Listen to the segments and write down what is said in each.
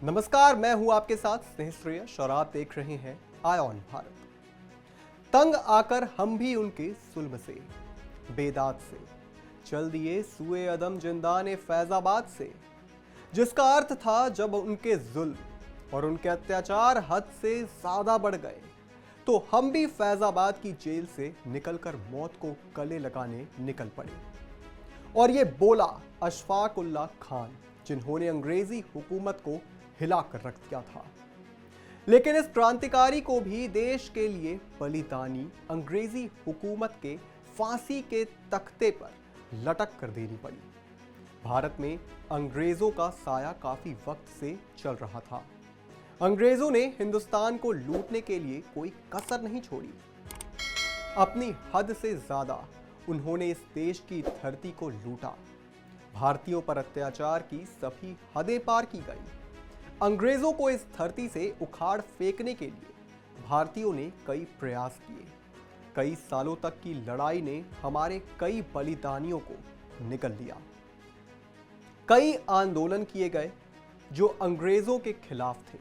नमस्कार, मैं हूं आपके साथ स्नेह श्रेयस और आप देख रहे हैं आई ऑन भारत। तंग आकर हम भी उनके जुल्म से, बेदात से चल दिए सुए अदम जिंदाने फैजाबाद से, जिसका अर्थ था जब उनके जुल्म और उनके अत्याचार हद से ज्यादा बढ़ गए तो हम भी फैजाबाद की जेल से निकलकर मौत को गले लगाने निकल पड़े। और ये बोला अशफाक उल्लाह खान, जिन्होंने अंग्रेजी हुकूमत को हिलाकर रख दिया था। लेकिन इस क्रांतिकारी को भी देश के लिए बलिदानी अंग्रेजी हुकूमत के फांसी के तख्ते पर लटक कर देनी पड़ी। भारत में अंग्रेजों का साया काफी वक्त से चल रहा था। अंग्रेजों ने हिंदुस्तान को लूटने के लिए कोई कसर नहीं छोड़ी। अपनी हद से ज्यादा उन्होंने इस देश की धरती को लूटा। भारतीयों पर अत्याचार की सभी हदें पार की गई। अंग्रेजों को इस धरती से उखाड़ फेंकने के लिए भारतीयों ने कई प्रयास किए। कई सालों तक की लड़ाई ने हमारे कई बलिदानियों को निगल लिया। कई आंदोलन किए गए जो अंग्रेजों के खिलाफ थे।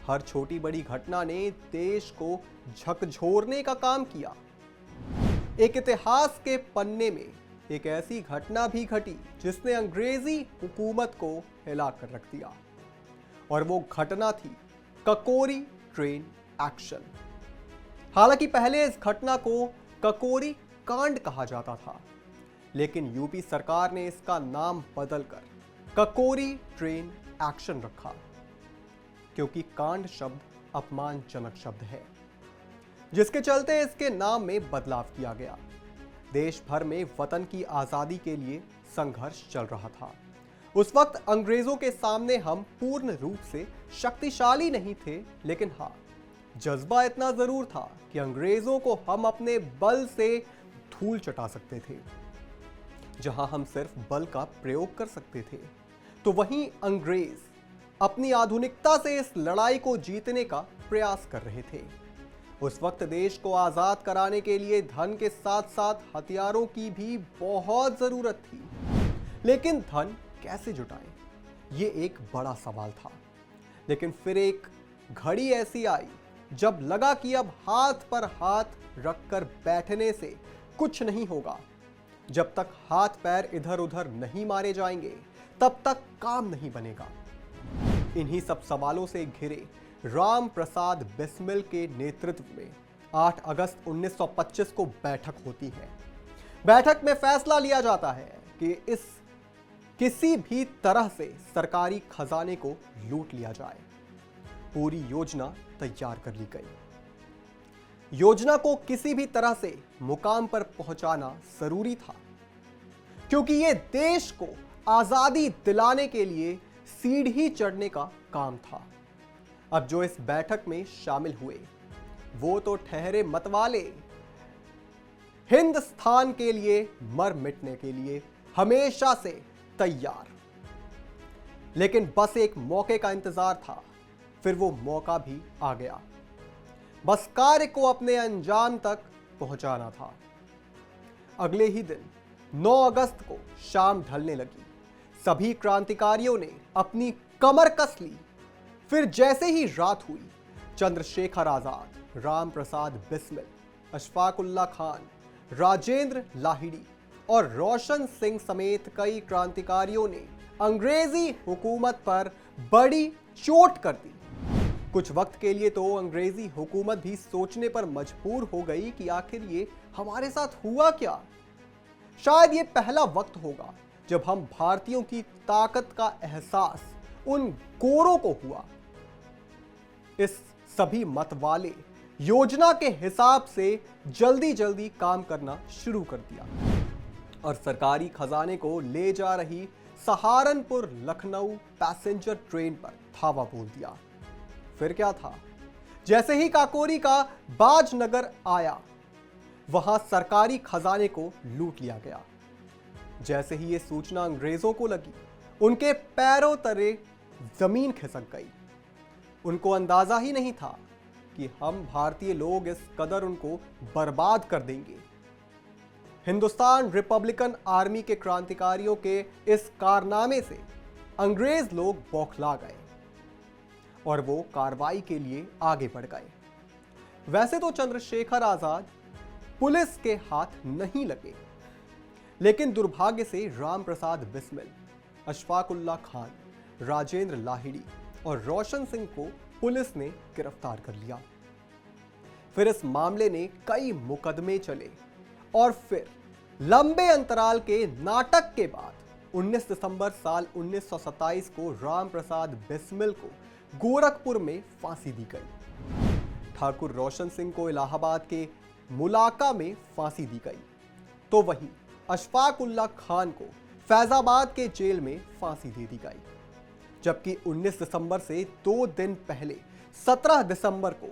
हर छोटी बड़ी घटना ने देश को झकझोरने का काम किया। एक इतिहास के पन्ने में एक ऐसी घटना भी घटी जिसने अंग्रेजी हुकूमत को हिलाकर रख दिया, और वो घटना थी ककोरी ट्रेन एक्शन। हालांकि पहले इस घटना को ककोरी कांड कहा जाता था, लेकिन यूपी सरकार ने इसका नाम बदलकर ककोरी ट्रेन एक्शन रखा, क्योंकि कांड शब्द अपमानजनक शब्द है, जिसके चलते इसके नाम में बदलाव किया गया। देश भर में वतन की आजादी के लिए संघर्ष चल रहा था। उस वक्त अंग्रेजों के सामने हम पूर्ण रूप से शक्तिशाली नहीं थे, लेकिन हाँ, जज्बा इतना जरूर था कि अंग्रेजों को हम अपने बल से धूल चटा सकते थे। जहां हम सिर्फ बल का प्रयोग कर सकते थे, तो वहीं अंग्रेज अपनी आधुनिकता से इस लड़ाई को जीतने का प्रयास कर रहे थे। उस वक्त देश को आजाद कराने के लिए धन के साथ साथ हथियारों की भी बहुत जरूरत थी। लेकिन धन कैसे जुटाएं, ये एक बड़ा सवाल था। लेकिन फिर एक घड़ी ऐसी आई जब लगा कि अब हाथ पर हाथ रखकर बैठने से कुछ नहीं होगा। जब तक हाथ पैर इधर उधर नहीं मारे जाएंगे, तब तक काम नहीं बनेगा। इन्हीं सब सवालों से घिरे राम प्रसाद बिस्मिल के नेतृत्व में 8 अगस्त 1925 को बैठक होती है। बैठक में फैसला लिया जाता है कि किसी भी तरह से सरकारी खजाने को लूट लिया जाए। पूरी योजना तैयार कर ली गई। योजना को किसी भी तरह से मुकाम पर पहुंचाना जरूरी था, क्योंकि यह देश को आजादी दिलाने के लिए सीढ़ी चढ़ने का काम था। अब जो इस बैठक में शामिल हुए वो तो ठहरे मतवाले, हिंदुस्तान के लिए मर मिटने के लिए हमेशा से तैयार। लेकिन बस एक मौके का इंतजार था, फिर वो मौका भी आ गया। बस कार्य को अपने अंजाम तक पहुंचाना था। अगले ही दिन 9 अगस्त को शाम ढलने लगी। सभी क्रांतिकारियों ने अपनी कमर कस ली। फिर जैसे ही रात हुई, चंद्रशेखर आजाद, राम प्रसाद बिस्मिल, अशफाक उल्लाह खान, राजेंद्र लाहिड़ी और रोशन सिंह समेत कई क्रांतिकारियों ने अंग्रेजी हुकूमत पर बड़ी चोट कर दी। कुछ वक्त के लिए तो अंग्रेजी हुकूमत भी सोचने पर मजबूर हो गई कि आखिर ये हमारे साथ हुआ क्या। शायद ये पहला वक्त होगा जब हम भारतीयों की ताकत का एहसास उन गोरों को हुआ। इस सभी मतवाले योजना के हिसाब से जल्दी जल्दी काम करना शुरू कर दिया और सरकारी खजाने को ले जा रही सहारनपुर लखनऊ पैसेंजर ट्रेन पर धावा बोल दिया। फिर क्या था, जैसे ही काकोरी का बाजनगर आया, वहां सरकारी खजाने को लूट लिया गया। जैसे ही यह सूचना अंग्रेजों को लगी, उनके पैरों तले जमीन खिसक गई। उनको अंदाजा ही नहीं था कि हम भारतीय लोग इस कदर उनको बर्बाद कर देंगे। हिंदुस्तान रिपब्लिकन आर्मी के क्रांतिकारियों के इस कारनामे से अंग्रेज लोग बौखला गए। और वो कार्रवाई के लिए आगे बढ़ गए। वैसे तो चंद्रशेखर आजाद पुलिस के हाथ नहीं लगे, लेकिन दुर्भाग्य से राम प्रसाद बिस्मिल, अशफाकुल्ला खान, राजेंद्र लाहिड़ी और रोशन सिंह को पुलिस ने गिरफ्तार कर लिया। फिर इस मामले ने कई मुकदमे चले और फिर लंबे अंतराल के नाटक के बाद 19 दिसंबर साल 1927 को राम प्रसाद बिस्मिल को गोरखपुर में फांसी दी गई। ठाकुर रोशन सिंह को इलाहाबाद के मुलाका में फांसी दी गई, तो वहीं अशफाकुल्ला खान को फैजाबाद के जेल में फांसी दे दी गई। जबकि 19 दिसंबर से 2 दिन पहले 17 दिसंबर को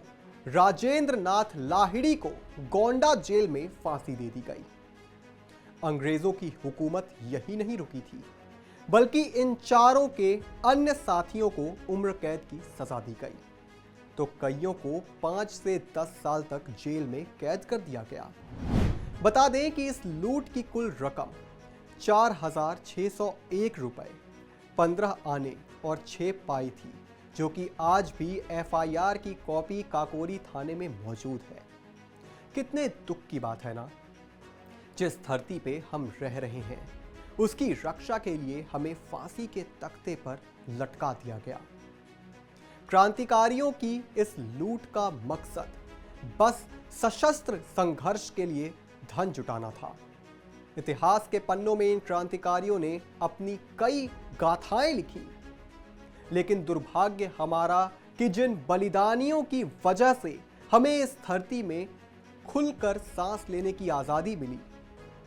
राजेंद्र नाथ लाहिड़ी को गोंडा जेल में फांसी दे दी गई। अंग्रेजों की हुकूमत यही नहीं रुकी थी, बल्कि इन चारों के अन्य साथियों को उम्र कैद की सजा दी गई, तो कईयों को 5 से 10 साल तक जेल में कैद कर दिया गया। बता दें कि इस लूट की कुल रकम 4,601 रुपए, 15 आने और 6 पाई थी, जो कि आज भी एफआईआर की कॉपी काकोरी थाने में मौजूद है। कितने दुख की बात है ना। जिस धरती पे हम रह रहे हैं, उसकी रक्षा के लिए हमें फांसी के तख्ते पर लटका दिया गया। क्रांतिकारियों की इस लूट का मकसद बस सशस्त्र संघर्ष के लिए धन जुटाना था। इतिहास के पन्नों में इन क्रांतिकारियों ने अपनी कई गाथाएं लिखी, लेकिन दुर्भाग्य हमारा कि जिन बलिदानियों की वजह से हमें इस धरती में खुलकर सांस लेने की आजादी मिली,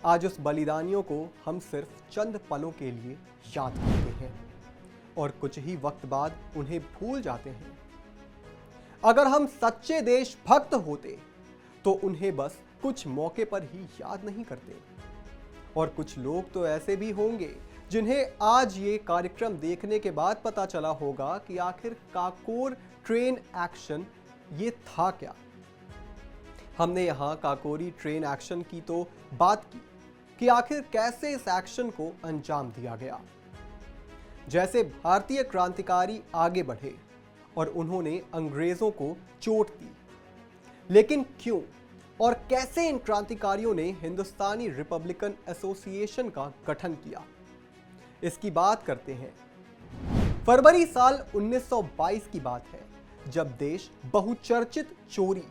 आज उस बलिदानियों को हम सिर्फ चंद पलों के लिए याद करते हैं और कुछ ही वक्त बाद उन्हें भूल जाते हैं। अगर हम सच्चे देशभक्त होते तो उन्हें बस कुछ मौके पर ही याद नहीं करते। और कुछ लोग तो ऐसे भी होंगे जिन्हें आज ये कार्यक्रम देखने के बाद पता चला होगा कि आखिर काकोर ट्रेन एक्शन ये था क्या। हमने यहाँ काकोरी ट्रेन एक्शन की तो बात की कि आखिर कैसे इस एक्शन को अंजाम दिया गया। जैसे भारतीय क्रांतिकारी आगे बढ़े और उन्होंने अंग्रेजों को चोट दी, लेकिन क्यों और कैसे इन क्रांतिकारियों ने हिंदुस्तानी रिपब्लिकन एसोसिएशन का गठन किया, इसकी बात करते हैं। फरवरी साल 1922 की बात है, जब देश बहुचर्चित चोरी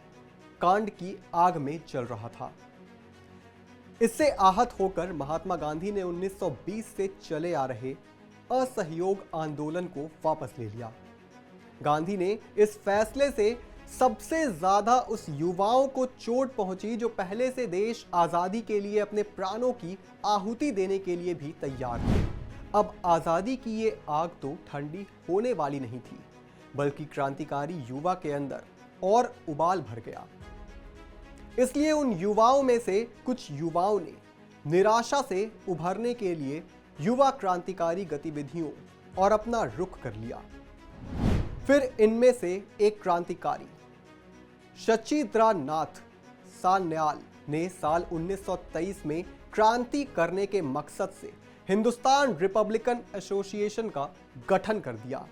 कांड की आग में जल रहा था। इससे आहत होकर महात्मा गांधी ने 1920 से चले आ रहे असहयोग आंदोलन को वापस ले लिया। गांधी ने इस फैसले से सबसे ज्यादा उस युवाओं को चोट पहुंची जो पहले से देश आजादी के लिए अपने प्राणों की आहुति देने के लिए भी तैयार थे। अब आजादी की ये आग तो ठंडी होने वाली नहीं थी, बल्कि क्रांतिकारी युवा के अंदर और उबाल भर गया। इसलिए उन युवाओं में से कुछ युवाओं ने निराशा से उभरने के लिए युवा क्रांतिकारी गतिविधियों और अपना रुख कर लिया। फिर इनमें से एक क्रांतिकारी शचीन्द्रनाथ सान्याल ने साल 1923 में क्रांति करने के मकसद से हिंदुस्तान रिपब्लिकन एसोसिएशन का गठन कर दिया।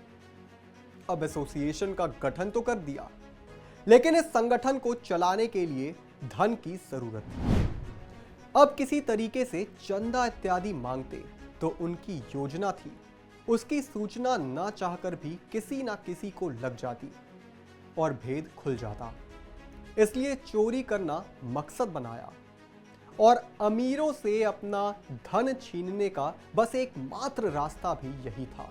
अब एसोसिएशन का गठन तो कर दिया, लेकिन इस संगठन को चलाने के लिए धन की जरूरत थी। अब किसी तरीके से चंदा इत्यादि मांगते तो उनकी योजना थी, उसकी सूचना ना चाहकर भी किसी ना किसी को लग जाती और भेद खुल जाता। इसलिए चोरी करना मकसद बनाया और अमीरों से अपना धन छीनने का बस एकमात्र रास्ता भी यही था।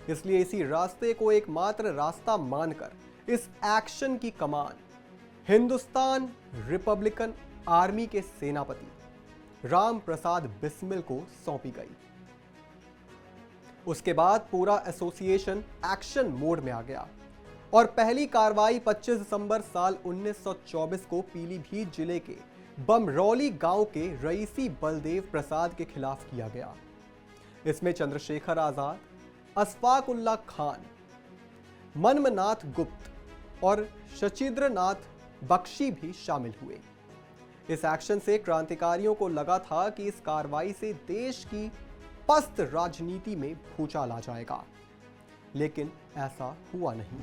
इसलिए इसी रास्ते को एकमात्र रास्ता मानकर इस एक्शन की कमान हिंदुस्तान रिपब्लिकन आर्मी के सेनापति राम प्रसाद बिस्मिल को सौंपी गई। उसके बाद पूरा एसोसिएशन एक्शन मोड में आ गया और पहली कार्रवाई 25 दिसंबर साल 1924 को पीलीभीत जिले के बमरौली गांव के रईसी बलदेव प्रसाद के खिलाफ किया गया। इसमें चंद्रशेखर आजाद, अशफाकुल्ला खान, मनमनाथ गुप्त और शचीन्द्रनाथ बख्शी भी शामिल हुए। इस एक्शन से क्रांतिकारियों को लगा था कि इस कार्रवाई से देश की पस्त राजनीति में भूचाल आ जाएगा। लेकिन ऐसा हुआ नहीं।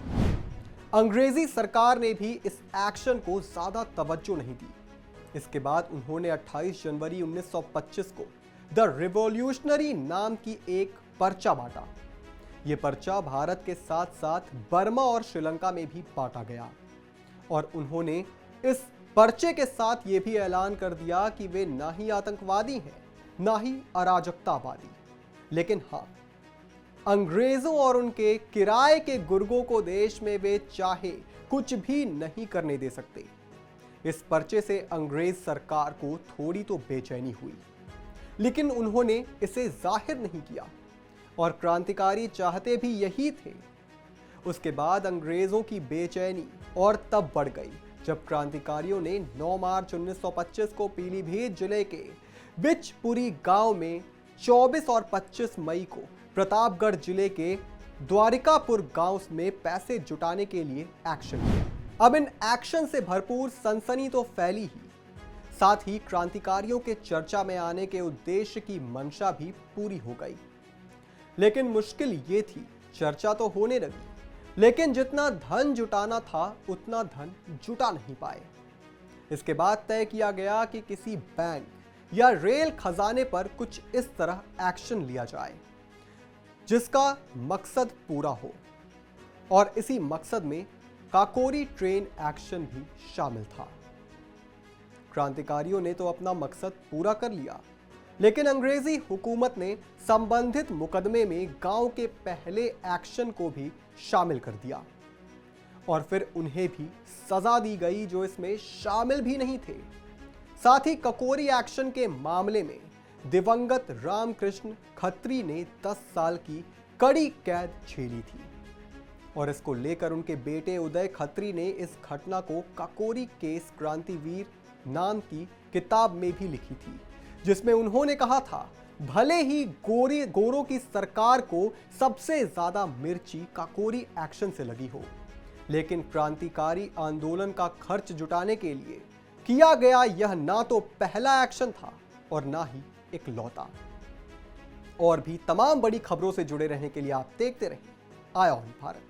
अंग्रेजी सरकार ने भी इस एक्शन को ज्यादा तवज्जो नहीं दी। इसके बाद उन्होंने 28 जनवरी 1925 को द रिवॉल्यूशनरी नाम की एक पर्चा बांटा। यह पर्चा भारत के साथ साथ बर्मा और श्रीलंका में भी बांटा गया और उन्होंने इस पर्चे के साथ यह भी ऐलान कर दिया कि वे ना ही आतंकवादी हैं, ना ही अराजकतावादी, लेकिन हाँ, अंग्रेजों और उनके किराए के गुर्गों को देश में वे चाहे कुछ भी नहीं करने दे सकते। इस पर्चे से अंग्रेज सरकार को थोड़ी तो बेचैनी हुई, लेकिन उन्होंने इसे जाहिर नहीं किया और क्रांतिकारी चाहते भी यही थे। उसके बाद अंग्रेजों की बेचैनी और तब बढ़ गई जब क्रांतिकारियों ने 9 मार्च 1925 को पीलीभीत जिले के बिचपुरी गांव में 24 और 25 मई को प्रतापगढ़ जिले के द्वारिकापुर गांव में पैसे जुटाने के लिए एक्शन लिया। अब इन एक्शन से भरपूर सनसनी तो फैली ही, साथ ही क्रांतिकारियों के चर्चा में आने के उद्देश्य की मंशा भी पूरी हो गई। लेकिन मुश्किल ये थी, चर्चा तो होने लगी, लेकिन जितना धन जुटाना था उतना धन जुटा नहीं पाए। इसके बाद तय किया गया कि किसी बैंक या रेल खजाने पर कुछ इस तरह एक्शन लिया जाए जिसका मकसद पूरा हो, और इसी मकसद में काकोरी ट्रेन एक्शन भी शामिल था। क्रांतिकारियों ने तो अपना मकसद पूरा कर लिया, लेकिन अंग्रेजी हुकूमत ने संबंधित मुकदमे में गांव के पहले एक्शन को भी शामिल कर दिया और फिर उन्हें भी सजा दी गई जो इसमें शामिल भी नहीं थे। साथ ही ककोरी एक्शन के मामले में दिवंगत रामकृष्ण खत्री ने 10 साल की कड़ी कैद झेली थी और इसको लेकर उनके बेटे उदय खत्री ने इस घटना को काकोरी केस क्रांतिवीर नाम की किताब में भी लिखी थी, जिसमें उन्होंने कहा था, भले ही गोरों की सरकार को सबसे ज्यादा मिर्ची काकोरी एक्शन से लगी हो, लेकिन क्रांतिकारी आंदोलन का खर्च जुटाने के लिए किया गया यह ना तो पहला एक्शन था और ना ही इकलौता। और भी तमाम बड़ी खबरों से जुड़े रहने के लिए आप देखते रहिए आय ऑन भारत।